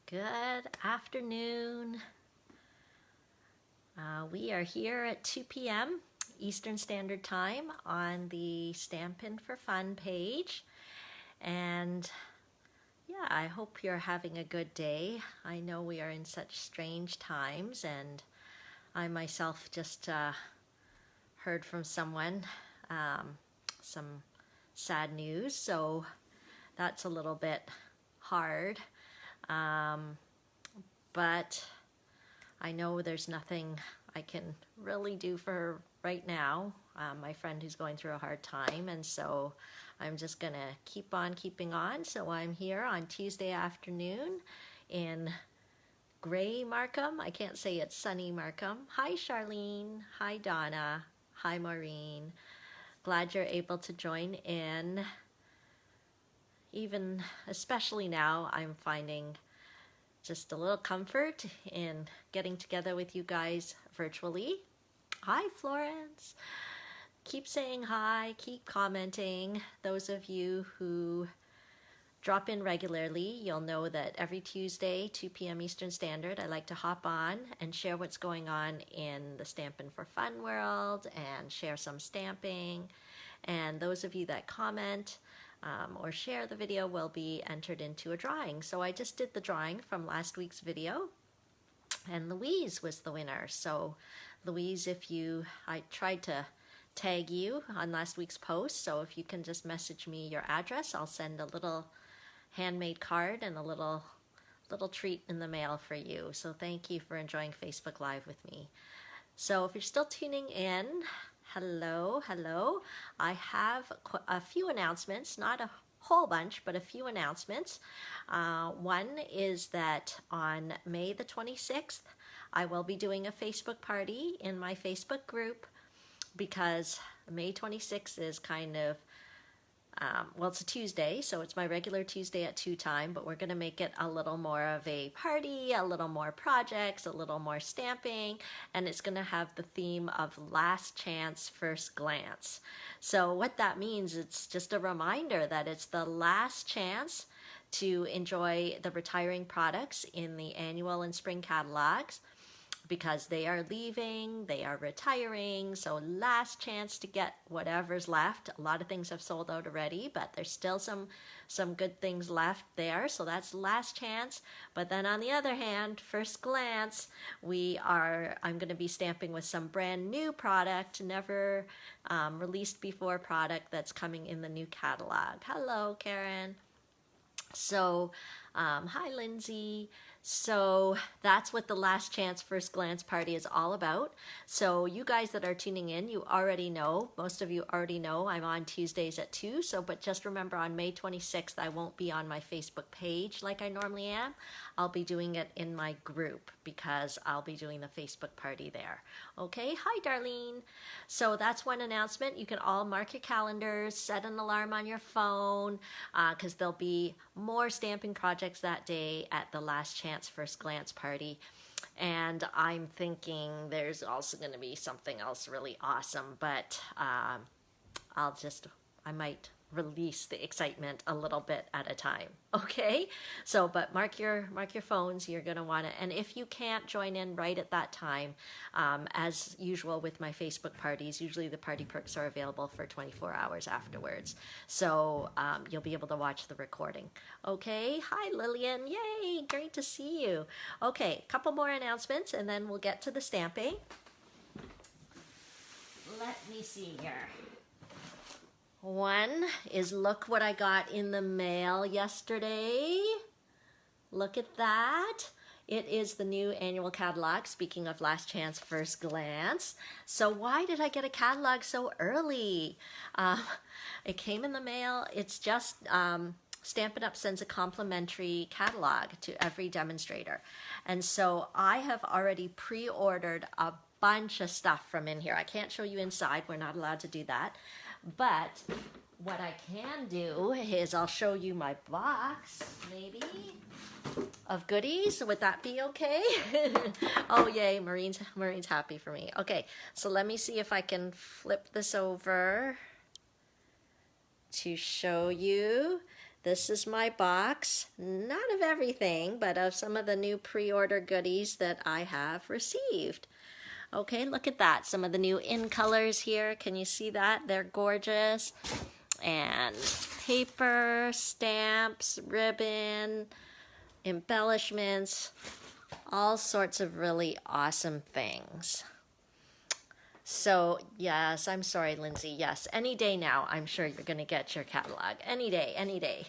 Good afternoon. We are here at 2 p.m. Eastern Standard Time on the Stampin' for Fun page. And yeah, I hope you're having a good day. I know we are in such strange times, and I myself just heard from someone some sad news, so that's a little bit hard. But I know there's nothing I can really do for her right now. My friend who's going through a hard time, and so I'm just gonna keep on keeping on. So I'm here on Tuesday afternoon in gray Markham. I can't say it's sunny Markham. Hi Charlene, hi Donna, hi Maureen. Glad you're able to join in. Even especially now, I'm finding just a little comfort in getting together with you guys virtually. Hi Florence. Keep saying hi, keep commenting. Those of you who drop in regularly, you'll know that every Tuesday, 2 p.m. Eastern Standard, I like to hop on and share what's going on in the Stampin' for Fun world and share some stamping. And those of you that comment or share the video will be entered into a drawing. So I just did the drawing from last week's video, and Louise was the winner. So Louise, I tried to tag you on last week's post, so if you can just message me your address, I'll send a little handmade card and a little treat in the mail for you. So thank you for enjoying Facebook Live with me. So if you're still tuning in, hello. I have a few announcements, not a whole bunch, but a few announcements. One is that on May the 26th, I will be doing a Facebook party in my Facebook group, because May 26th is kind of, well, it's a Tuesday, so it's my regular Tuesday at 2 time, but we're going to make it a little more of a party, a little more projects, a little more stamping, and it's going to have the theme of Last Chance, First Glance. So what that means, it's just a reminder that it's the last chance to enjoy the retiring products in the annual and spring catalogs, because they are leaving, they are retiring, so last chance to get whatever's left. A lot of things have sold out already, but there's still some good things left there, so that's last chance. But then on the other hand, first glance, I'm going to be stamping with some brand new product, never released before product that's coming in the new catalog. Hello, Karen. So, hi, Lindsay. So that's what the Last Chance First Glance party is all about. So you guys that are tuning in, you already know, most of you already know I'm on Tuesdays at 2. But just remember, on May 26th, I won't be on my Facebook page like I normally am. I'll be doing it in my group, because I'll be doing the Facebook party there. Okay, hi Darlene. So that's one announcement. You can all mark your calendars, set an alarm on your phone, because there'll be more stamping projects that day at the Last Chance First Glance party. And I'm thinking there's also going to be something else really awesome, but I might release the excitement a little bit at a time. Okay, so but mark your phones. You're going to want to, and if you can't join in right at that time, as usual with my Facebook parties, usually the party perks are available for 24 hours afterwards, so you'll be able to watch the recording. Okay, hi Lillian, yay, great to see you. Okay, a couple more announcements and then we'll get to the stamping. Let me see here. One is, look what I got in the mail yesterday. Look at that. It is the new annual catalog, speaking of Last Chance First Glance. So why did I get a catalog so early? It came in the mail. It's just Stampin' Up! Sends a complimentary catalog to every demonstrator. And so I have already pre-ordered a bunch of stuff from in here. I can't show you inside. We're not allowed to do that. But what I can do is I'll show you my box, maybe, of goodies. Would that be okay? Oh, yay, Maureen's happy for me. Okay, so let me see if I can flip this over to show you. This is my box, not of everything, but of some of the new pre-order goodies that I have received. Okay, look at that. Some of the new in colors here. Can you see that? They're gorgeous. And paper, stamps, ribbon, embellishments, all sorts of really awesome things. So, yes, I'm sorry, Lindsay. Yes, any day now, I'm sure you're going to get your catalog. Any day, any day.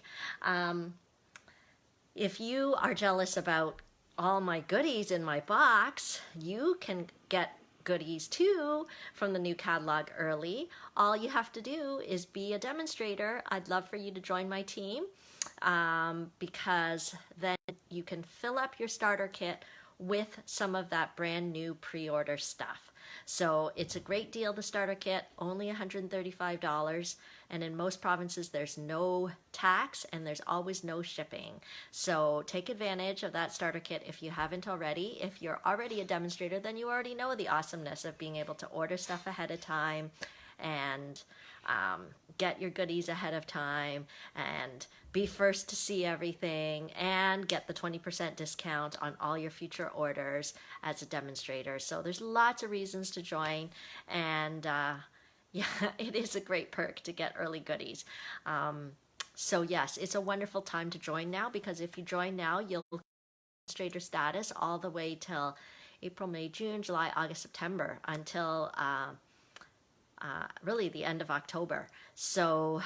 If you are jealous about all my goodies in my box, you can get goodies too from the new catalog early. All you have to do is be a demonstrator. I'd love for you to join my team because then you can fill up your starter kit with some of that brand new pre-order stuff. So it's a great deal, the starter kit, only $135, and in most provinces there's no tax and there's always no shipping. So take advantage of that starter kit if you haven't already. If you're already a demonstrator, then you already know the awesomeness of being able to order stuff ahead of time and get your goodies ahead of time and be first to see everything and get the 20% discount on all your future orders as a demonstrator. So there's lots of reasons to join, and yeah, it is a great perk to get early goodies. So yes, it's a wonderful time to join now, because if you join now, you'll get demonstrator status all the way till April, May, June, July, August, September, until really the end of October. So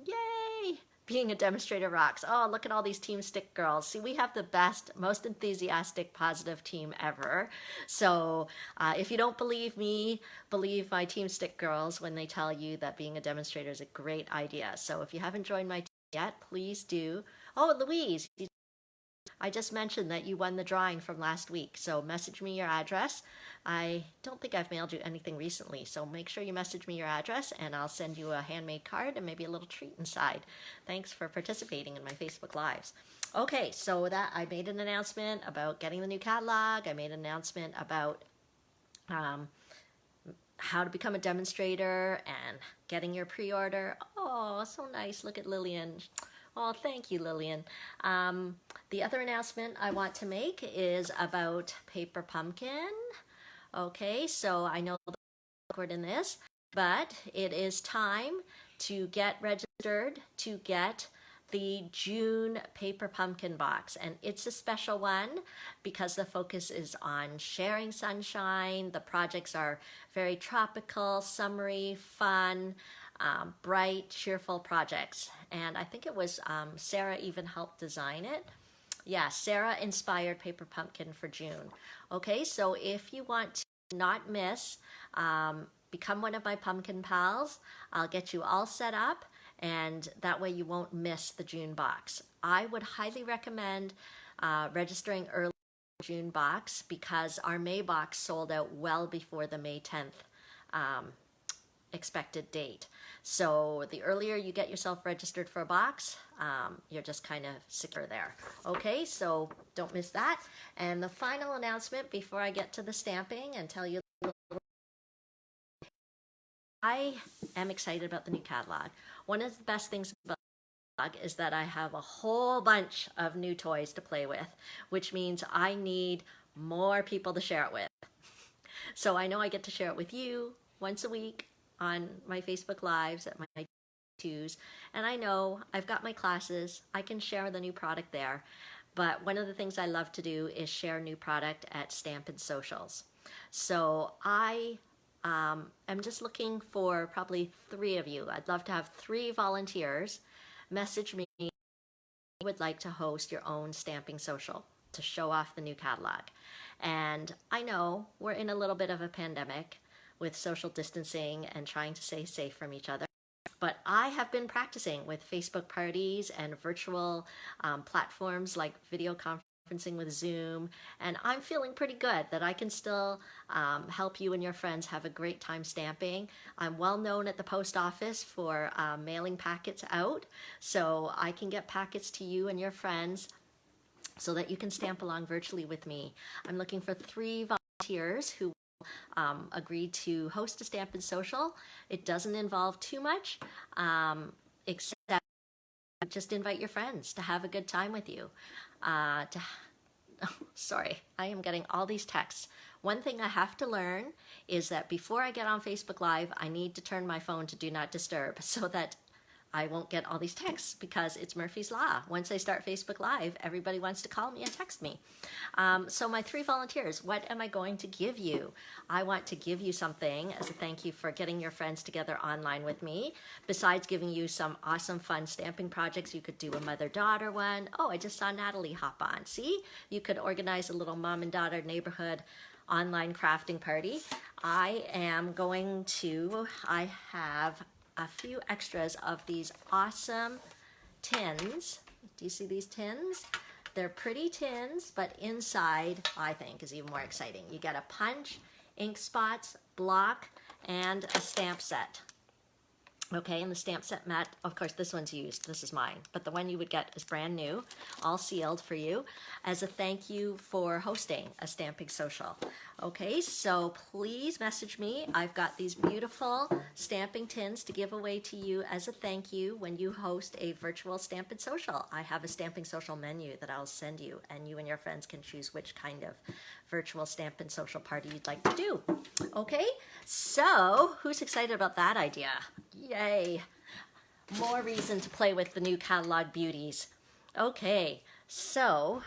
yay! Being a demonstrator rocks. Oh, look at all these Team Stick girls. See, we have the best, most enthusiastic, positive team ever. So if you don't believe me, believe my Team Stick girls when they tell you that being a demonstrator is a great idea. So if you haven't joined my team yet, please do. Oh, Louise, I just mentioned that you won the drawing from last week, so message me your address. I don't think I've mailed you anything recently, so make sure you message me your address and I'll send you a handmade card and maybe a little treat inside. Thanks for participating in my Facebook Lives. Okay, so that I made an announcement about getting the new catalog. I made an announcement about how to become a demonstrator and getting your pre-order. Oh, so nice. Look at Lillian. Oh, thank you, Lillian. The other announcement I want to make is about Paper Pumpkin. Okay, so I know the awkward in this, but it is time to get registered to get the June Paper Pumpkin box, and it's a special one because the focus is on sharing sunshine. The projects are very tropical, summery, fun, bright, cheerful projects, and I think it was Sarah even helped design it. Yeah, Sarah inspired Paper Pumpkin for June. Okay, so if you want to not miss, become one of my pumpkin pals. I'll get you all set up, and that way you won't miss the June box. I would highly recommend registering early for the June box because our May box sold out well before the May 10th expected date. So the earlier you get yourself registered for a box, you're just kind of secure there. Okay, so don't miss that. And the final announcement before I get to the stamping and tell you a little, I am excited about the new catalog. One of the best things about the catalog is that I have a whole bunch of new toys to play with, which means I need more people to share it with. So I know I get to share it with you once a week on my Facebook Lives at my twos, and I know I've got my classes. I can share the new product there, but one of the things I love to do is share new product at Stampin' Socials. So I am just looking for probably 3 of you. I'd love to have 3 volunteers message me if you would like to host your own stamping social to show off the new catalog. And I know we're in a little bit of a pandemic with social distancing and trying to stay safe from each other, but I have been practicing with Facebook parties and virtual platforms like video conferencing with Zoom, and I'm feeling pretty good that I can still help you and your friends have a great time stamping. I'm well known at the post office for mailing packets out, so I can get packets to you and your friends so that you can stamp along virtually with me. I'm looking for 3 volunteers who agreed to host a Stampin' Social. It doesn't involve too much, except just invite your friends to have a good time with you. Sorry, I am getting all these texts. One thing I have to learn is that before I get on Facebook Live, I need to turn my phone to Do Not Disturb so that I won't get all these texts, because it's Murphy's Law. Once I start Facebook Live, everybody wants to call me and text me. So my 3 volunteers, what am I going to give you? I want to give you something as a thank you for getting your friends together online with me. Besides giving you some awesome fun stamping projects, you could do a mother-daughter one. Oh, I just saw Natalie hop on. See? You could organize a little mom and daughter neighborhood online crafting party. I have a few extras of these awesome tins. Do you see these tins? They're pretty tins, but inside, I think, is even more exciting. You get a punch, ink spots, block, and a stamp set. Okay, and the stamp set mat, of course, this one's used. This is mine. But the one you would get is brand new, all sealed for you, as a thank you for hosting a stamping social. Okay, so please message me. I've got these beautiful stamping tins to give away to you as a thank you when you host a virtual stamping social. I have a stamping social menu that I'll send you, and you and your friends can choose which kind of virtual stamping social party you'd like to do. Okay, so who's excited about that idea? Yay! More reason to play with the new catalog beauties. Okay, so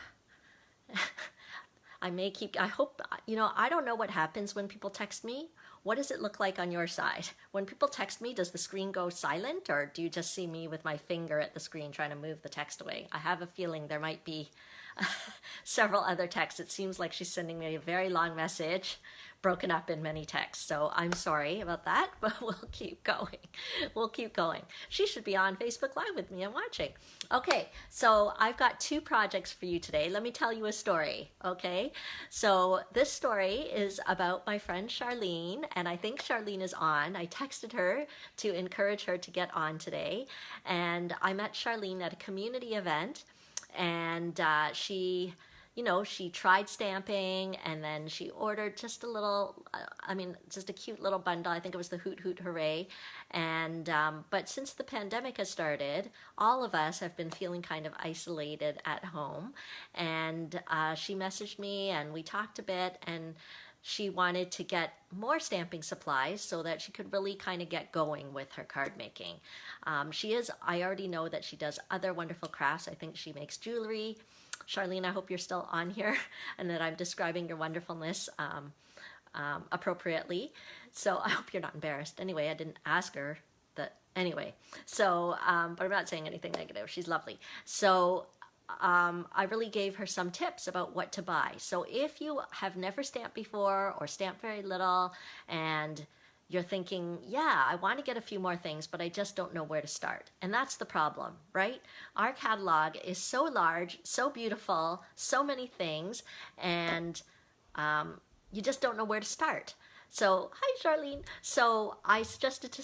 I hope, I don't know what happens when people text me. What does it look like on your side? When people text me, does the screen go silent, or do you just see me with my finger at the screen trying to move the text away? I have a feeling there might be several other texts. It seems like she's sending me a very long message, broken up in many texts. So I'm sorry about that, but we'll keep going. We'll keep going. She should be on Facebook Live with me and watching. Okay, so I've got 2 projects for you today. Let me tell you a story, okay? So this story is about my friend Charlene, and I think Charlene is on. I texted her to encourage her to get on today, and I met Charlene at a community event, and she tried stamping, and then she ordered just a little, just a cute little bundle. I think it was the Hoot Hoot Hooray. And, but since the pandemic has started, all of us have been feeling kind of isolated at home. And she messaged me, and we talked a bit, and she wanted to get more stamping supplies so that she could really kind of get going with her card making. I already know that she does other wonderful crafts. I think she makes jewelry. Charlene, I hope you're still on here and that I'm describing your wonderfulness appropriately. So I hope you're not embarrassed. Anyway, I didn't ask her that. Anyway, so, but I'm not saying anything negative. She's lovely. So I really gave her some tips about what to buy. So if you have never stamped before or stamped very little, and you're thinking, yeah, I want to get a few more things, but I just don't know where to start. And that's the problem, right? Our catalog is so large, so beautiful, so many things, and you just don't know where to start. So, hi, Charlene. So I suggested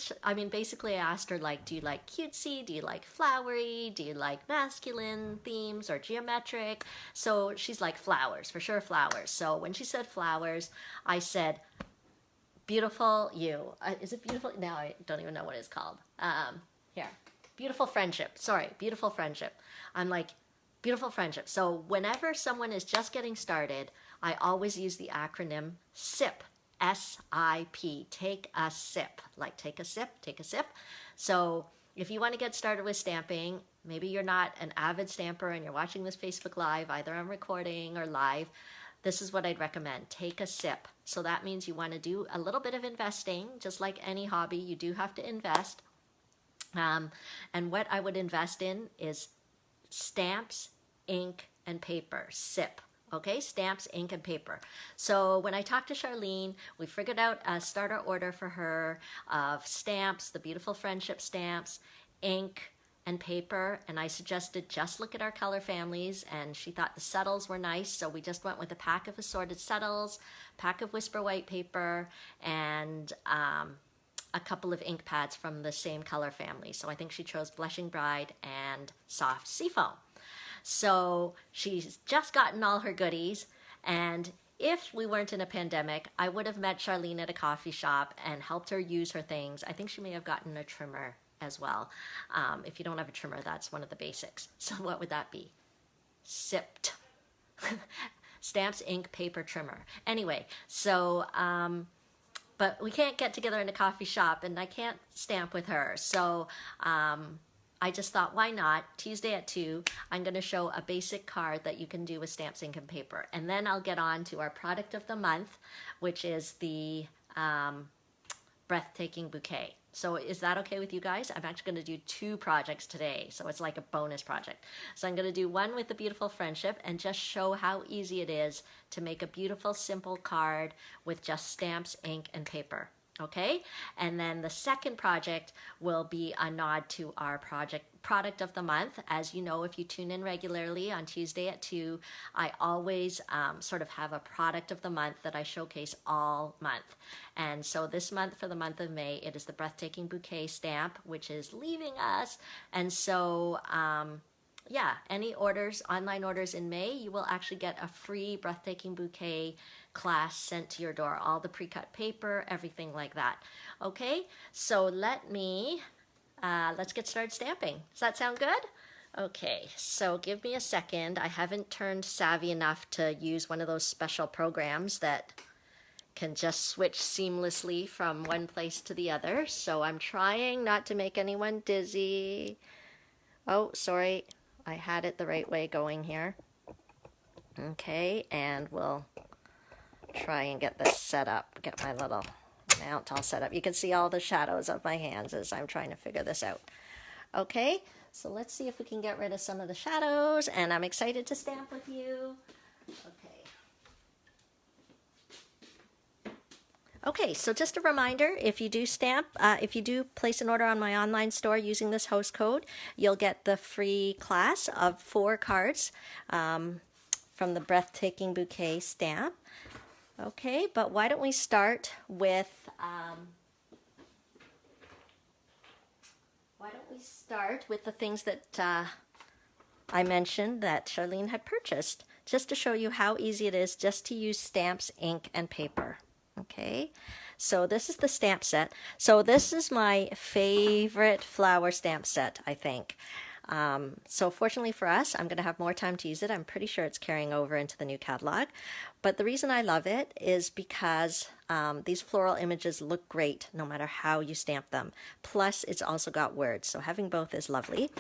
basically I asked her, do you like cutesy? Do you like flowery? Do you like masculine themes or geometric? So she's like flowers, for sure flowers. So when she said flowers, I said, beautiful you. Is it beautiful? Now I don't even know what it's called. Here. Beautiful friendship. Sorry, beautiful friendship. I'm like, beautiful friendship. So whenever someone is just getting started, I always use the acronym SIP. S-I-P, take a sip, like take a sip, take a sip. So if you want to get started with stamping, maybe you're not an avid stamper and you're watching this Facebook Live, either on recording or live, this is what I'd recommend. Take a sip. So that means you want to do a little bit of investing, just like any hobby, you do have to invest. And what I would invest in is stamps, ink, and paper, SIP. Okay, stamps, ink, and paper. So when I talked to Charlene, we figured out a starter order for her of stamps, the beautiful friendship stamps, ink, and paper. And I suggested just look at our color families, and she thought the settles were nice. So we just went with a pack of assorted settles, pack of Whisper White paper, and a couple of ink pads from the same color family. So I think she chose Blushing Bride and Soft Seafoam. So she's just gotten all her goodies, and if we weren't in a pandemic, I would have met Charlene at a coffee shop and helped her use her things. I think she may have gotten a trimmer as well. If you don't have a trimmer, that's one of the basics. So what would that be? Sipped. Stamps, ink, paper, trimmer. Anyway, so, but we can't get together in a coffee shop and I can't stamp with her. So I just thought, why not? Tuesday at 2, I'm going to show a basic card that you can do with stamps, ink, and paper. And then I'll get on to our product of the month, which is the breathtaking bouquet. So is that okay with you guys? I'm actually going to do 2 projects today, so it's like a bonus project. So I'm going to do one with the beautiful friendship and just show how easy it is to make a beautiful, simple card with just stamps, ink, and paper. Okay, and then the second project will be a nod to our product of the month. As you know, if you tune in regularly on Tuesday at 2, I always sort of have a product of the month that I showcase all month. And so this month, for the month of May, it is the Breathtaking Bouquet stamp, which is leaving us. And so yeah, any orders, online orders in May, you will actually get a free Breathtaking Bouquet class sent to your door, all the pre-cut paper, everything like that. Okay, so let's get started stamping. Does that sound good? Okay, so give me a second. I haven't turned savvy enough to use one of those special programs that can just switch seamlessly from one place to the other. So I'm trying not to make anyone dizzy. Oh, sorry. I had it the right way going here. Okay, and we'll try and get this set up, get my little mount all set up. You can see all the shadows of my hands as I'm trying to figure this out. Okay, so let's see if we can get rid of some of the shadows, and I'm excited to stamp with you. Okay, so just a reminder, if you do stamp, if you do place an order on my online store using this host code, you'll get the free class of 4 cards from the Breathtaking Bouquet stamp. Okay, but why don't we start with the things that I mentioned that Charlene had purchased, just to show you how easy it is just to use stamps, ink, and paper. Okay, so this is the stamp set. So this is my favorite flower stamp set, I think. So fortunately for us, I'm going to have more time to use it. I'm pretty sure it's carrying over into the new catalog. But the reason I love it is because these floral images look great no matter how you stamp them. Plus, it's also got words, so having both is lovely.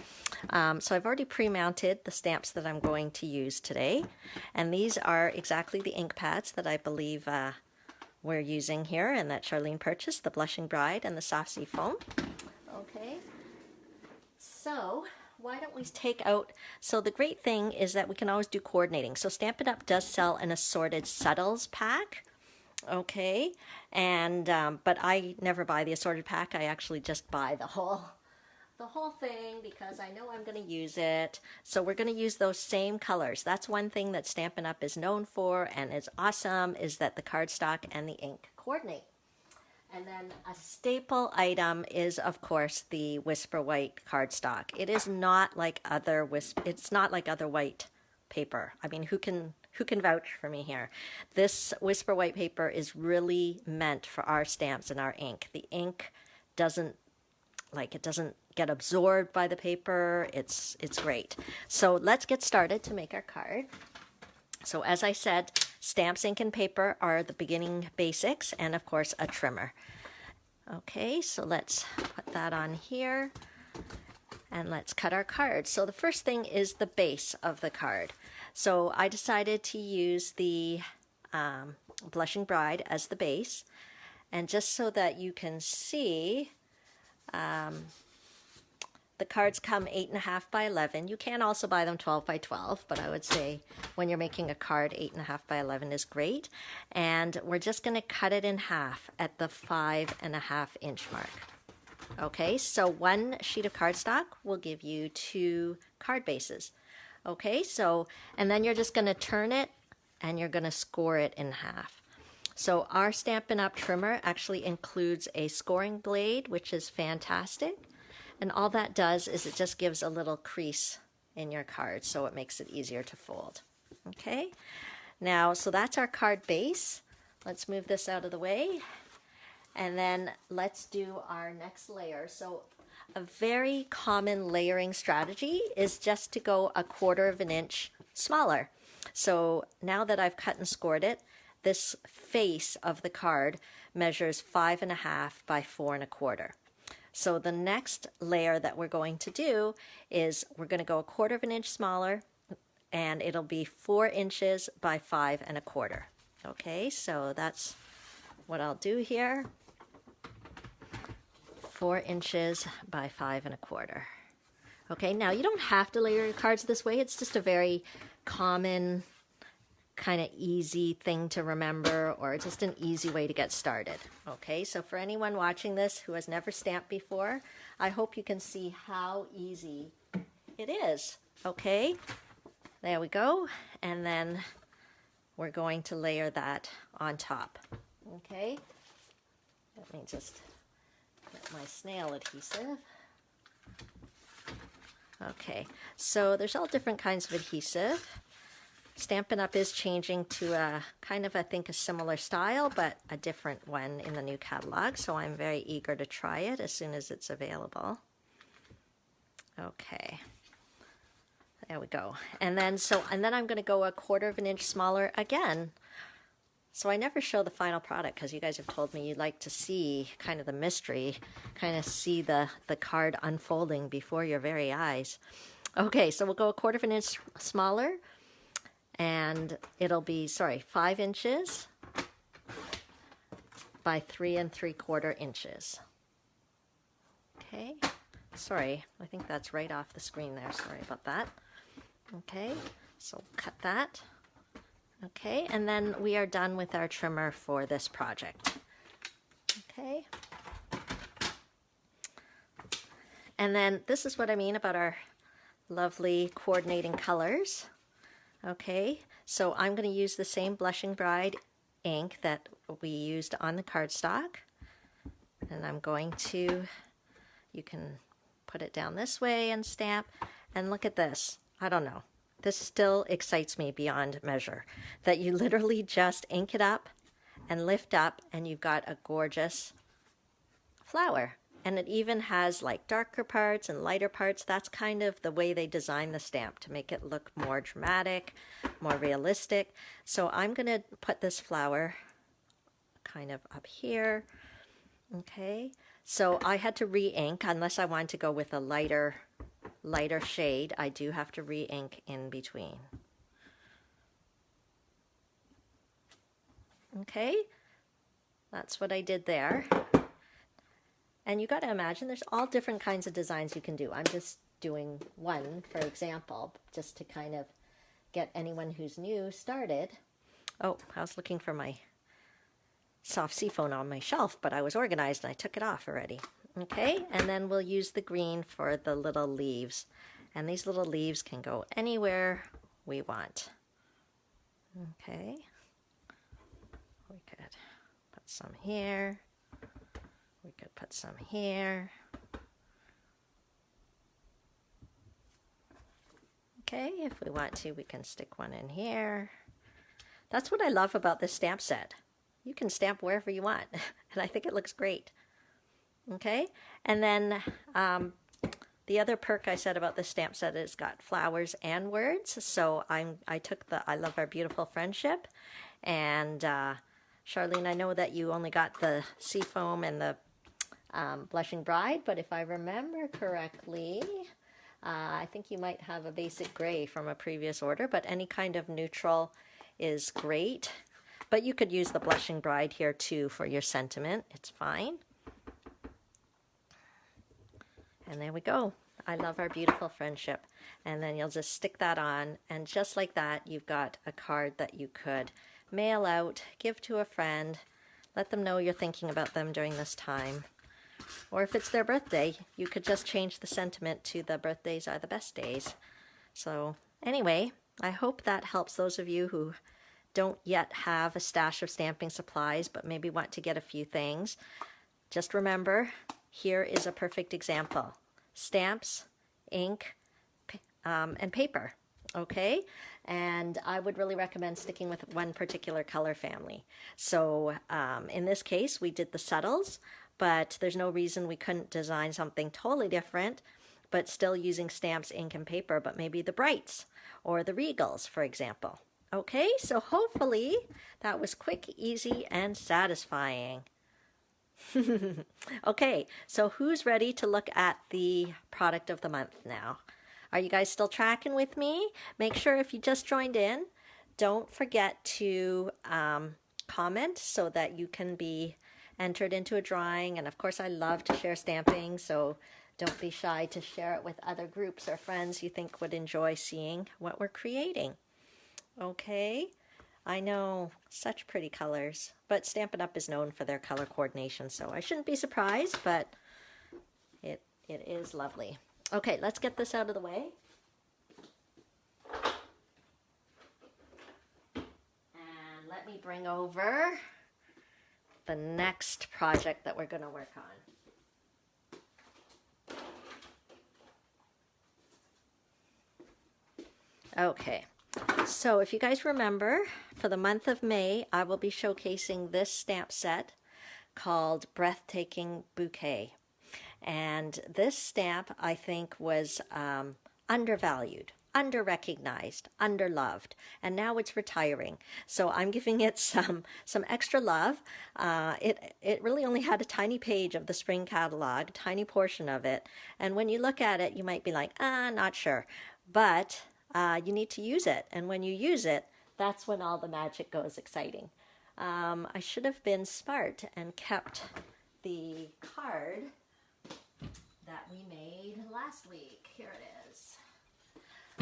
So I've already pre-mounted the stamps that I'm going to use today. And these are exactly the ink pads that I believe we're using here and that Charlene purchased, the Blushing Bride and the Soft Sea Foam. Okay, so why don't we take out, so the great thing is that we can always do coordinating. So Stampin' Up! Does sell an assorted subtles pack, okay, and but I never buy the assorted pack. I actually just buy the whole thing because I know I'm going to use it. So we're going to use those same colors. That's one thing that Stampin' Up! Is known for and is awesome, is that the cardstock and the ink coordinate. And then a staple item is, of course, the Whisper White cardstock. It is not like other white paper. I mean, who can vouch for me here? This Whisper White paper is really meant for our stamps and our ink. The ink doesn't get absorbed by the paper. It's great. So let's get started to make our card. So as I said, stamps, ink, and paper are the beginning basics, and of course a trimmer. Okay, so let's put that on here and let's cut our card. So the first thing is the base of the card. So I decided to use the Blushing Bride as the base, and just so that you can see, the cards come 8.5 by 11. You can also buy them 12 by 12, but I would say when you're making a card, 8.5 by 11 is great. And we're just going to cut it in half at the 5.5 inch mark. Okay, so one sheet of cardstock will give you 2 card bases. Okay, so, and then you're just going to turn it and you're going to score it in half. So our Stampin' Up! Trimmer actually includes a scoring blade, which is fantastic. And all that does is it just gives a little crease in your card, so it makes it easier to fold. Okay, now, so that's our card base. Let's move this out of the way. And then let's do our next layer. So A very common layering strategy is just to go 1/4 of an inch smaller. So now that I've cut and scored it, this face of the card measures 5.5 by 4 1/4. So the next layer that we're going to do is we're going to go 1/4 of an inch smaller, and it'll be 4 inches by 5 1/4. Okay, so that's what I'll do here. 4 inches by 5 1/4. Okay, now you don't have to layer your cards this way. It's just a very common, kind of easy thing to remember, or just an easy way to get started. Okay, so for anyone watching this who has never stamped before, I hope you can see how easy it is. Okay, there we go. And then we're going to layer that on top. Okay, let me just get my snail adhesive. Okay, so there's all different kinds of adhesive. Stampin' Up! Is changing to a kind of, I think, a similar style, but a different one in the new catalog, so I'm very eager to try it as soon as it's available. Okay, there we go. And then I'm going to go 1/4 of an inch smaller again. So I never show the final product because you guys have told me you'd like to see kind of the mystery, kind of see the card unfolding before your very eyes. Okay, so we'll go 1/4 of an inch smaller, and it'll be, 5 inches by 3 3/4 inches. Okay, sorry, I think that's right off the screen there. Sorry about that. Okay, so cut that. Okay, and then we are done with our trimmer for this project. Okay. And then this is what I mean about our lovely coordinating colors. Okay, so I'm going to use the same Blushing Bride ink that we used on the cardstock. And I'm going to, you can put it down this way and stamp. And look at this. I don't know. This still excites me beyond measure, that you literally just ink it up and lift up and you've got a gorgeous flower. And it even has like darker parts and lighter parts. That's kind of the way they design the stamp to make it look more dramatic, more realistic. So I'm going to put this flower kind of up here. Okay, so I had to re-ink unless I wanted to go with a lighter shade. I do have to re-ink in between. Okay, that's what I did there. And you got to imagine there's all different kinds of designs you can do. I'm just doing one, for example, just to kind of get anyone who's new started. Oh, I was looking for my soft seafoam on my shelf, but I was organized and I took it off already. Okay, and then we'll use the green for the little leaves. And these little leaves can go anywhere we want. Okay, we could put some here. We could put some here. Okay, if we want to, we can stick one in here. That's what I love about this stamp set. You can stamp wherever you want, and I think it looks great. Okay, and then the other perk I said about this stamp set is it's got flowers and words. So I took the I Love Our Beautiful Friendship, and Charlene, I know that you only got the seafoam and the Blushing Bride, but if I remember correctly, I think you might have a basic gray from a previous order, but any kind of neutral is great. But you could use the Blushing Bride here too for your sentiment. It's fine. And there we go. I Love Our Beautiful Friendship. And then you'll just stick that on, and just like that, you've got a card that you could mail out, give to a friend, let them know you're thinking about them during this time. Or if it's their birthday, you could just change the sentiment to the birthdays are the best days. So anyway, I hope that helps those of you who don't yet have a stash of stamping supplies, but maybe want to get a few things. Just remember, here is a perfect example. Stamps, ink, and paper. Okay, and I would really recommend sticking with one particular color family. So in this case, we did the subtles, but there's no reason we couldn't design something totally different, but still using stamps, ink, and paper, but maybe the Brights or the Regals, for example. Okay, so hopefully that was quick, easy, and satisfying. Okay, so who's ready to look at the product of the month now? Are you guys still tracking with me? Make sure if you just joined in, don't forget to comment so that you can be entered into a drawing. And of course, I love to share stamping, so don't be shy to share it with other groups or friends you think would enjoy seeing what we're creating. Okay, I know, such pretty colors, but Stampin' Up! Is known for their color coordination, so I shouldn't be surprised, but it is lovely. Okay, let's get this out of the way. And let me bring over the next project that we're going to work on. Okay, so if you guys remember, for the month of May, I will be showcasing this stamp set called Breathtaking Bouquet. And this stamp, I think, was undervalued, under-recognized, under-loved, and now it's retiring. So I'm giving it some extra love. It really only had a tiny page of the spring catalog, a tiny portion of it, and when you look at it, you might be like, not sure. But you need to use it, and when you use it, that's when all the magic goes exciting. I should have been smart and kept the card that we made last week. Here it is.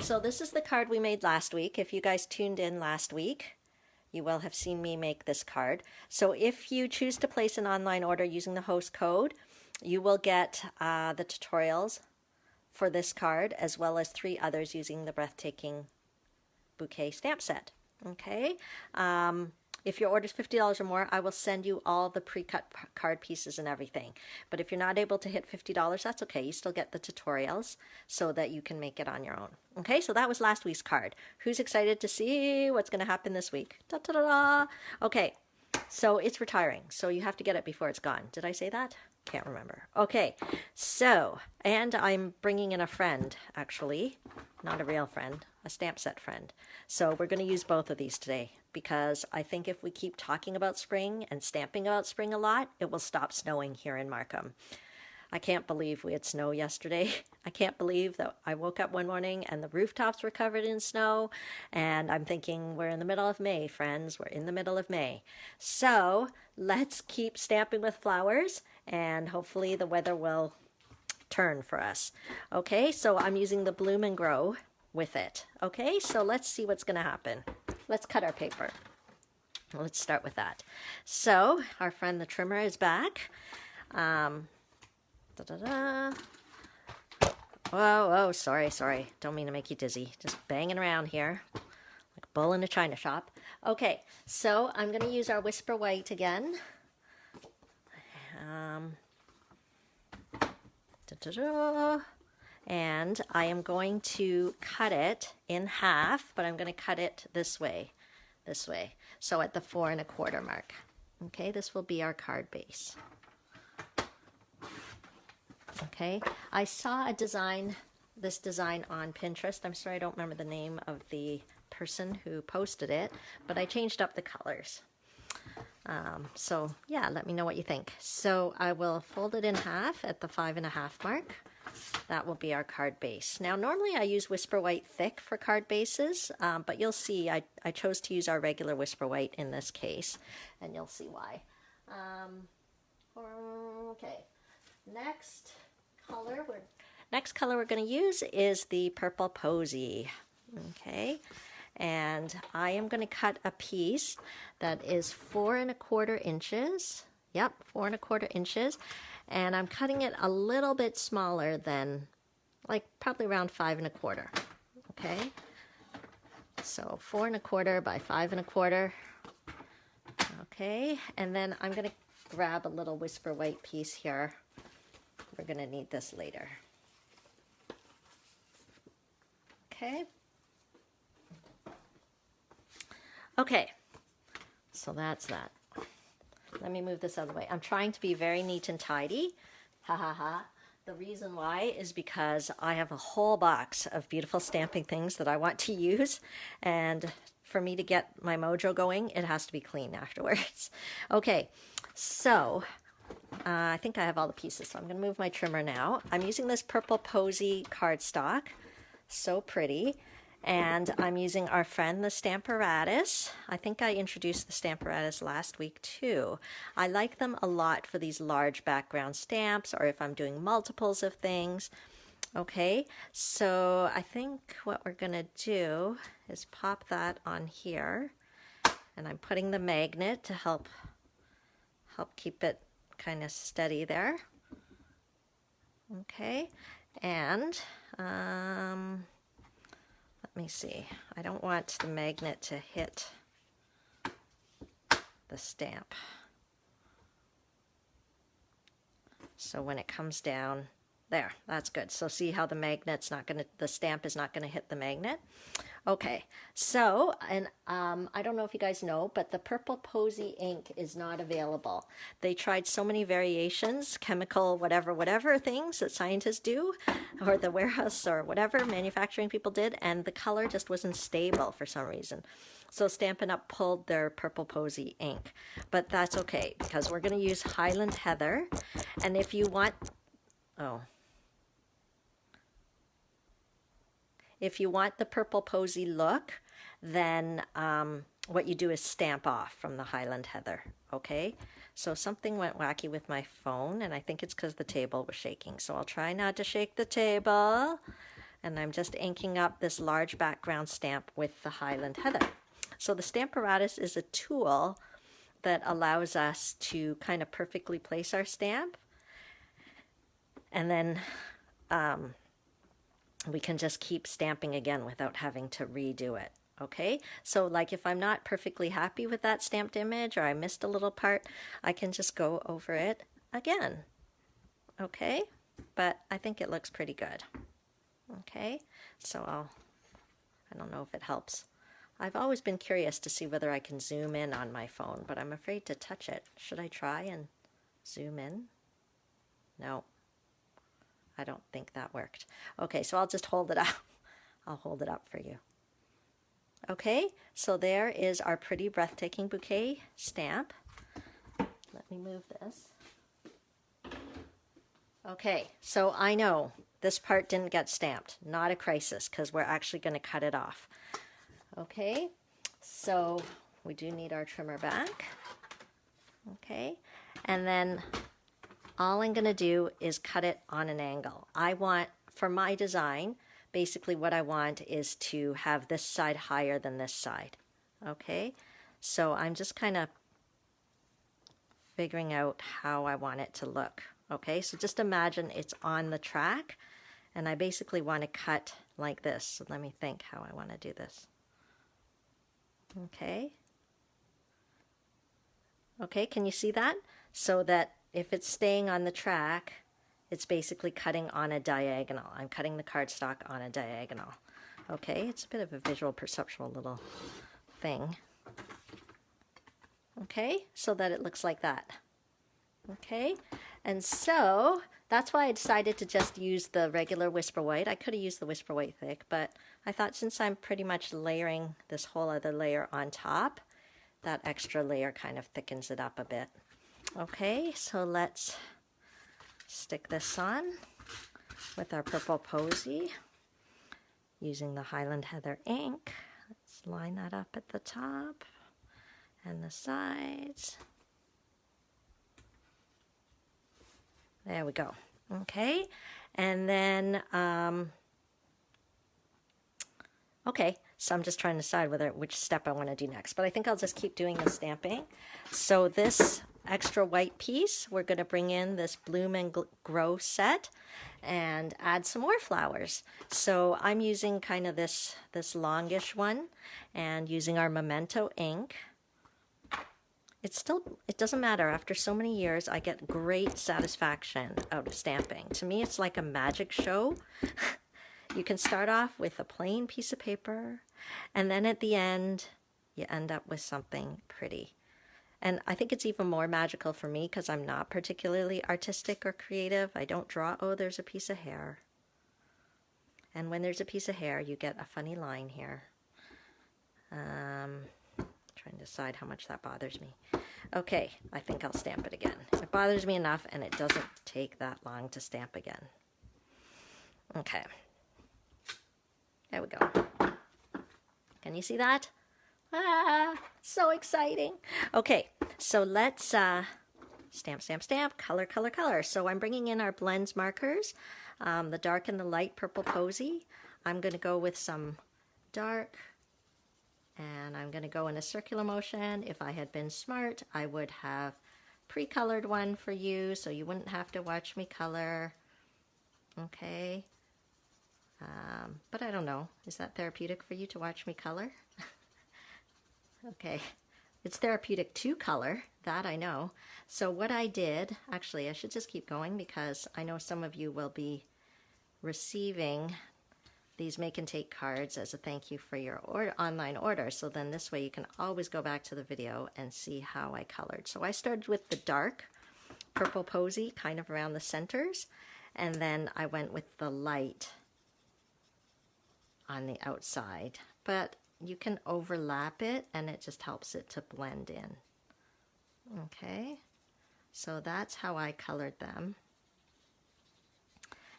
So this is the card we made last week. If you guys tuned in last week, you will have seen me make this card. So if you choose to place an online order using the host code, you will get the tutorials for this card, as well as 3 others using the Breathtaking Bouquet stamp set. Okay. If your order is $50 or more, I will send you all the pre-cut card pieces and everything. But if you're not able to hit $50, that's okay. You still get the tutorials so that you can make it on your own. Okay, so that was last week's card. Who's excited to see what's going to happen this week? Da-da-da-da. Okay, so it's retiring, so you have to get it before it's gone. Did I say that? Can't remember. Okay, so, and I'm bringing in a friend, actually. Not a real friend, a stamp set friend. So we're going to use both of these today, because I think if we keep talking about spring and stamping about spring a lot, it will stop snowing here in Markham. I can't believe we had snow yesterday. I can't believe that I woke up one morning and the rooftops were covered in snow, and I'm thinking, we're in the middle of May, friends. We're in the middle of May. So let's keep stamping with flowers, and hopefully the weather will turn for us. Okay, so I'm using the Bloom and Grow with it. Okay, so let's see what's going to happen. Let's cut our paper. Let's start with that. So our friend the trimmer is back. Oh, sorry. Don't mean to make you dizzy. Just banging around here like a bull in a china shop. Okay, so I'm going to use our Whisper White again. And I am going to cut it in half, but I'm going to cut it this way. So at the 4 1/4 mark. Okay, this will be our card base. Okay, I saw this design on Pinterest. I'm sorry I don't remember the name of the person who posted it, but I changed up the colors. So yeah, let me know what you think. So I will fold it in half at the 5 1/2 mark. That will be our card base. Now normally I use Whisper White thick for card bases, but you'll see I chose to use our regular Whisper White in this case, and you'll see why. Okay, next color we're going to use is the Purple Posy. Okay, and I am going to cut a piece that is 4 1/4 inches. Yep, 4 1/4 inches. And I'm cutting it a little bit smaller than, like probably around 5 1/4. Okay, so 4 1/4 by 5 1/4. Okay, and then I'm going to grab a little Whisper White piece here. We're going to need this later. Okay. Okay, so that's that. let me move this out of the way. I'm trying to be very neat and tidy. Ha ha ha. The reason why is because I have a whole box of beautiful stamping things that I want to use, and for me to get my mojo going, it has to be clean afterwards. Okay, so I think I have all the pieces, so I'm going to move my trimmer now. I'm using this Purple Posy cardstock, so pretty, and I'm using our friend the Stamparatus. I think I introduced the Stamparatus last week too. I like them a lot for these large background stamps, or if I'm doing multiples of things. Okay, so I think what we're going to do is pop that on here, and I'm putting the magnet to help keep it kind of steady there. Okay, and let me see. I don't want the magnet to hit the stamp. So when it comes down, there, that's good. So see how the magnet's not going to, the stamp is not going to hit the magnet? Okay, so, and I don't know if you guys know, but the Purple Posy ink is not available. They tried so many variations, chemical whatever things that scientists do, or the warehouse or whatever manufacturing people did, and the color just wasn't stable for some reason. So Stampin' Up! Pulled their Purple Posy ink, but that's okay because we're going to use Highland Heather, and if you want, if you want the Purple Posy look, then what you do is stamp off from the Highland Heather, okay? So something went wacky with my phone, and I think it's because the table was shaking. So I'll try not to shake the table. And I'm just inking up this large background stamp with the Highland Heather. So the Stamparatus is a tool that allows us to kind of perfectly place our stamp. And then we can just keep stamping again without having to redo it. Okay, so like if I'm not perfectly happy with that stamped image, or I missed a little part, I can just go over it again. Okay, but I think it looks pretty good. Okay, so I don't know if it helps. I've always been curious to see whether I can zoom in on my phone, but I'm afraid to touch it. Should I try and zoom in? No. I don't think that worked. Okay, so I'll just hold it up. I'll hold it up for you. Okay, so there is our pretty breathtaking bouquet stamp. Let me move this. Okay, so I know this part didn't get stamped. Not a crisis, because we're actually going to cut it off. Okay, so we do need our trimmer back. Okay, and then all I'm going to do is cut it on an angle. I want, for my design, basically what I want is to have this side higher than this side. Okay, so I'm just kind of figuring out how I want it to look. Okay, so just imagine it's on the track, and I basically want to cut like this. So let me think how I want to do this. Okay. Okay, can you see that? So that if it's staying on the track, it's basically cutting on a diagonal. I'm cutting the cardstock on a diagonal. Okay, it's a bit of a visual perceptual little thing. Okay, so that it looks like that. Okay, and so that's why I decided to just use the regular Whisper White. I could have used the Whisper White thick, but I thought since I'm pretty much layering this whole other layer on top, that extra layer kind of thickens it up a bit. Okay, so let's stick this on with our Purple Posy using the Highland Heather ink. Let's line that up at the top and the sides. There we go. Okay, and then okay, so I'm just trying to decide which step I want to do next, but I think I'll just keep doing the stamping. So this extra white piece, we're going to bring in this Bloom and Grow set and add some more flowers. So I'm using kind of this longish one and using our Memento ink. It doesn't matter. After so many years, I get great satisfaction out of stamping. To me, it's like a magic show. You can start off with a plain piece of paper, and then at the end, you end up with something pretty. And I think it's even more magical for me because I'm not particularly artistic or creative. I don't draw. Oh, there's a piece of hair. And when there's a piece of hair, you get a funny line here. Trying to decide how much that bothers me. Okay, I think I'll stamp it again. It bothers me enough, and it doesn't take that long to stamp again. Okay. There we go. Can you see that? Ah, so exciting. Okay, so let's stamp, stamp, stamp, color, color, color. So I'm bringing in our blends markers, the dark and the light purple posy. I'm going to go with some dark, and I'm going to go in a circular motion. If I had been smart, I would have pre-colored one for you so you wouldn't have to watch me color. Okay. But I don't know. Is that therapeutic for you to watch me color? Okay. It's therapeutic to color, that I know. So what I did, actually I should just keep going because I know some of you will be receiving these make and take cards as a thank you for your online order. So then this way you can always go back to the video and see how I colored. So I started with the dark purple posy kind of around the centers, and then I went with the light on the outside. But you can overlap it and it just helps it to blend in. Okay, so that's how I colored them.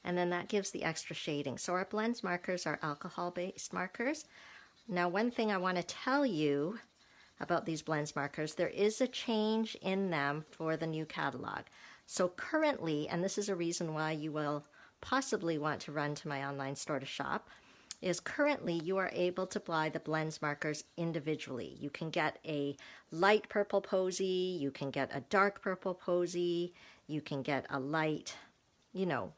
And then that gives the extra shading. So our blends markers are alcohol-based markers. Now, one thing I want to tell you about these blends markers, there is a change in them for the new catalog. So currently, and this is a reason why you will possibly want to run to my online store to shop, is currently you are able to buy the blends markers individually. You can get a light purple posy, you can get a dark purple posy, you can get a light, you know,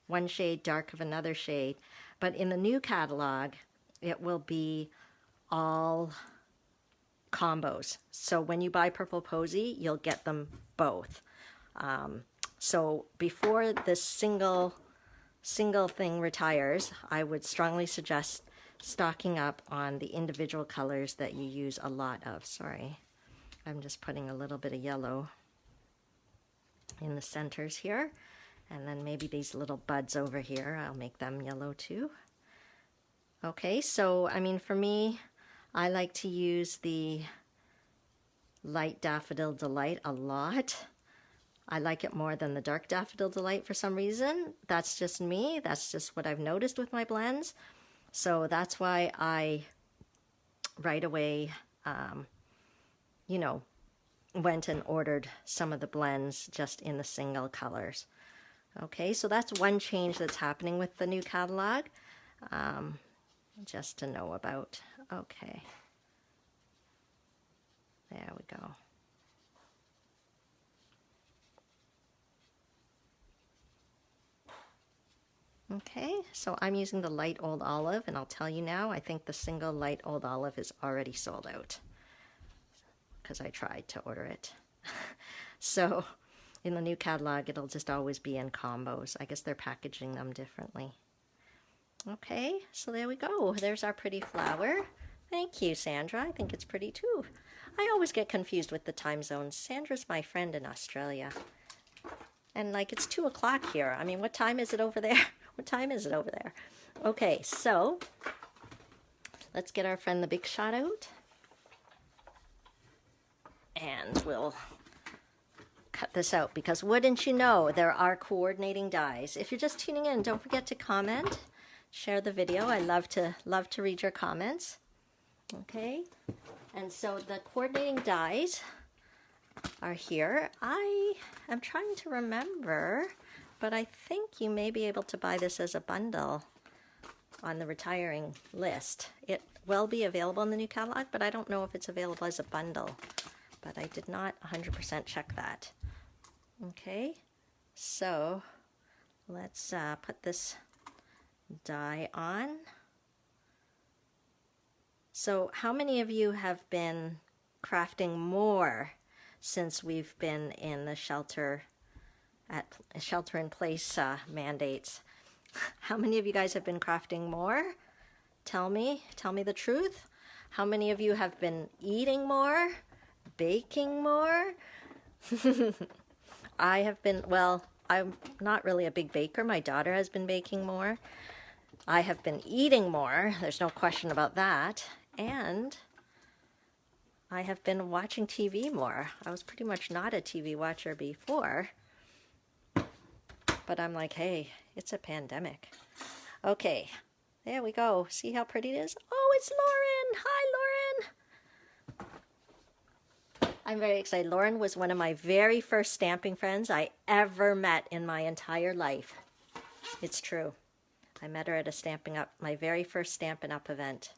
one shade dark of another shade. But in the new catalog, it will be all combos. So when you buy purple posy, you'll get them both. So before this single thing retires, I would strongly suggest stocking up on the individual colors that you use a lot of. Sorry, I'm just putting a little bit of yellow in the centers here, and then maybe these little buds over here, I'll make them yellow too. Okay, so I mean, for me, I like to use the light Daffodil Delight a lot. I like it more than the dark Daffodil Delight for some reason. That's just me. That's just what I've noticed with my blends. So that's why I right away, you know, went and ordered some of the blends just in the single colors. Okay, so that's one change that's happening with the new catalog, just to know about. Okay, there we go. Okay, so I'm using the light old olive, and I'll tell you now, I think the single light old olive is already sold out because I tried to order it. So in the new catalog, it'll just always be in combos. I guess they're packaging them differently. Okay, so there we go. There's our pretty flower. Thank you, Sandra. I think it's pretty too. I always get confused with the time zones. Sandra's my friend in Australia. And like, it's 2 o'clock here. I mean, what time is it over there? What time is it over there? Okay, so let's get our friend the Big Shot out. And we'll cut this out because wouldn't you know, there are coordinating dies. If you're just tuning in, don't forget to comment, share the video. I love to read your comments. Okay, and so the coordinating dies are here. I am trying to remember, but I think you may be able to buy this as a bundle on the retiring list. It will be available in the new catalog, but I don't know if it's available as a bundle. But I did not 100% check that. Okay, so let's put this die on. So how many of you have been crafting more since we've been in the shelter in place mandates? How many of you guys have been crafting more? Tell me the truth. How many of you have been eating more baking more. I have been, well, I'm not really a big baker. My daughter has been baking more. I have been eating more. There's no question about that. And I have been watching TV more. I was pretty much not a TV watcher before. But I'm like, hey, it's a pandemic. Okay, there we go. See how pretty it is? Oh, it's Lauren. Hi, Lauren. I'm very excited. Lauren was one of my very first stamping friends I ever met in my entire life. It's true. I met her at a Stampin' Up, my very first Stampin' Up event.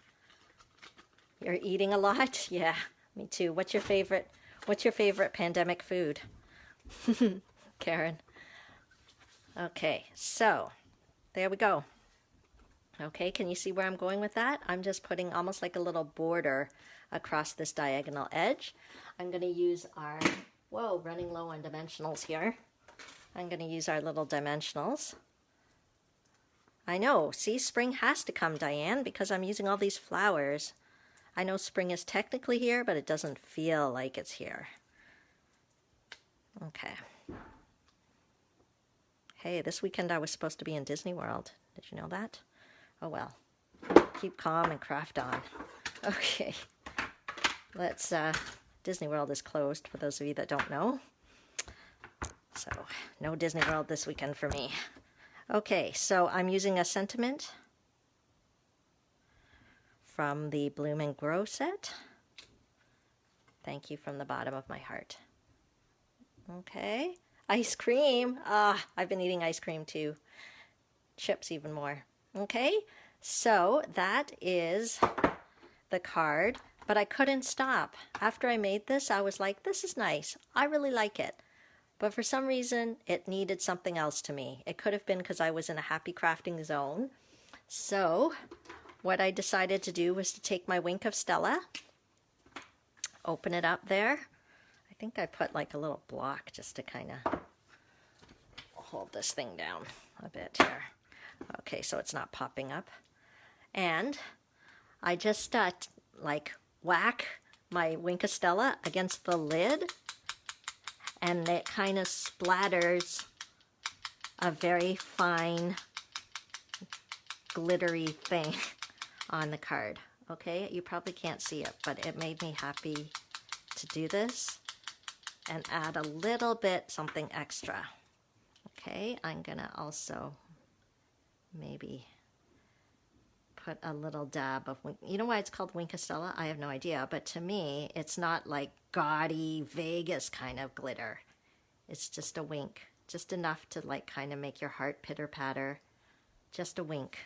You're eating a lot? Yeah, me too. What's your favorite pandemic food? Karen. Okay, so there we go. Okay, can you see where I'm going with that? I'm just putting almost like a little border across this diagonal edge. I'm going to use our, whoa, running low on dimensionals here. I'm going to use our little dimensionals. I know, see, spring has to come, Diane, because I'm using all these flowers. I know spring is technically here, but it doesn't feel like it's here. Okay. Hey, this weekend I was supposed to be in Disney World. Did you know that? Oh well. Keep calm and craft on. Okay. Let's, Disney World is closed for those of you that don't know. So, no Disney World this weekend for me. Okay, so I'm using a sentiment from the Bloom and Grow set. Thank you from the bottom of my heart. Okay, ice cream. I've been eating ice cream too. Chips even more. Okay, so that is the card, but I couldn't stop. After I made this, I was like, this is nice. I really like it. But for some reason, it needed something else to me. It could have been because I was in a happy crafting zone. So what I decided to do was to take my Wink of Stella, open it up there. I think I put like a little block just to kind of hold this thing down a bit here. Okay, so it's not popping up. And I just like whack my Wink of Stella against the lid, and it kind of splatters a very fine glittery thing on the card. Okay, you probably can't see it, but it made me happy to do this and add a little bit something extra. Okay, I'm gonna also maybe put a little dab of, you know why it's called Wink of Stella? I have no idea, but to me, it's not like gaudy Vegas kind of glitter. It's just a wink, just enough to like kind of make your heart pitter patter. Just a wink,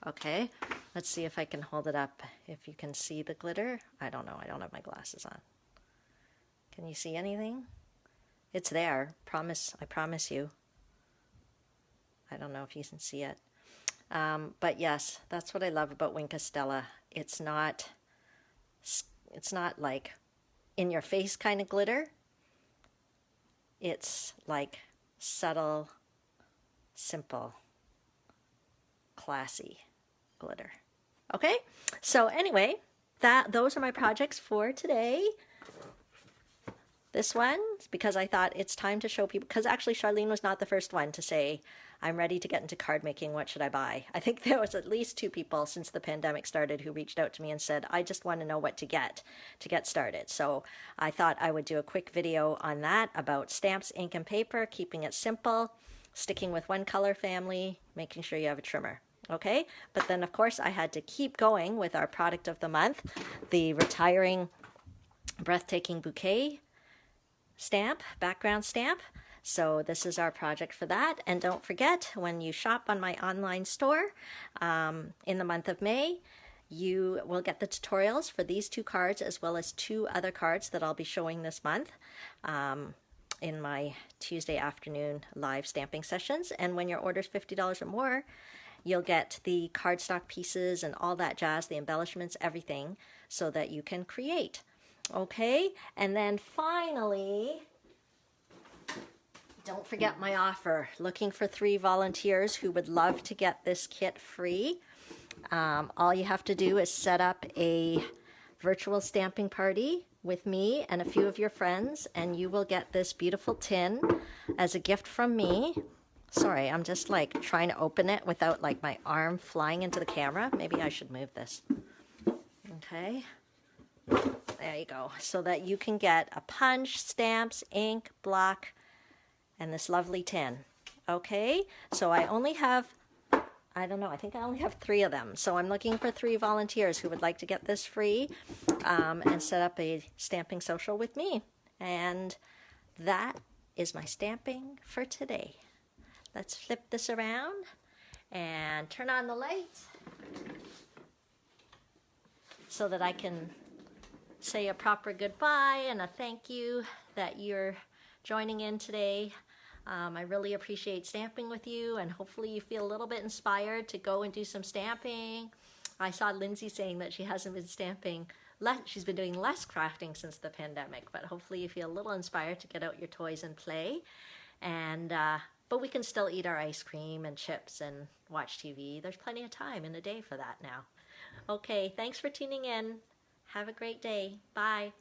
okay? Let's see if I can hold it up, if you can see the glitter. I don't know, I don't have my glasses on. Can you see anything? It's there, I promise you. I don't know if you can see it. But yes, that's what I love about Wink of Stella. It's not like in your face kind of glitter. It's like subtle, simple, classy glitter. Okay, so anyway, those are my projects for today. This one, because I thought it's time to show people, because actually Charlene was not the first one to say, I'm ready to get into card making, what should I buy? I think there was at least 2 people since the pandemic started who reached out to me and said, I just want to know what to get started. So I thought I would do a quick video on that, about stamps, ink, and paper, keeping it simple, sticking with one color family, making sure you have a trimmer. Okay, but then of course I had to keep going with our product of the month, the Retiring Breathtaking Bouquet stamp, background stamp. So this is our project for that. And don't forget, when you shop on my online store in the month of May, you will get the tutorials for these 2 cards, as well as 2 other cards that I'll be showing this month in my Tuesday afternoon live stamping sessions. And when your order's $50 or more, you'll get the cardstock pieces and all that jazz, the embellishments, everything, so that you can create. Okay, and then finally, don't forget my offer. Looking for 3 volunteers who would love to get this kit free. All you have to do is set up a virtual stamping party with me and a few of your friends, and you will get this beautiful tin as a gift from me. Sorry, I'm just like trying to open it without like my arm flying into the camera. Maybe I should move this. Okay. There you go. So that you can get a punch, stamps, ink, block, and this lovely tin. Okay. So I only have, I don't know, I think I only have 3 of them. So I'm looking for 3 volunteers who would like to get this free and set up a stamping social with me. And that is my stamping for today. Let's flip this around and turn on the light so that I can say a proper goodbye and a thank you that you're joining in today. I really appreciate stamping with you, and hopefully you feel a little bit inspired to go and do some stamping. I saw Lindsay saying that she hasn't been stamping, she's been doing less crafting since the pandemic, but hopefully you feel a little inspired to get out your toys and play. And but we can still eat our ice cream and chips and watch TV. There's plenty of time in a day for that now. Okay, thanks for tuning in. Have a great day. Bye.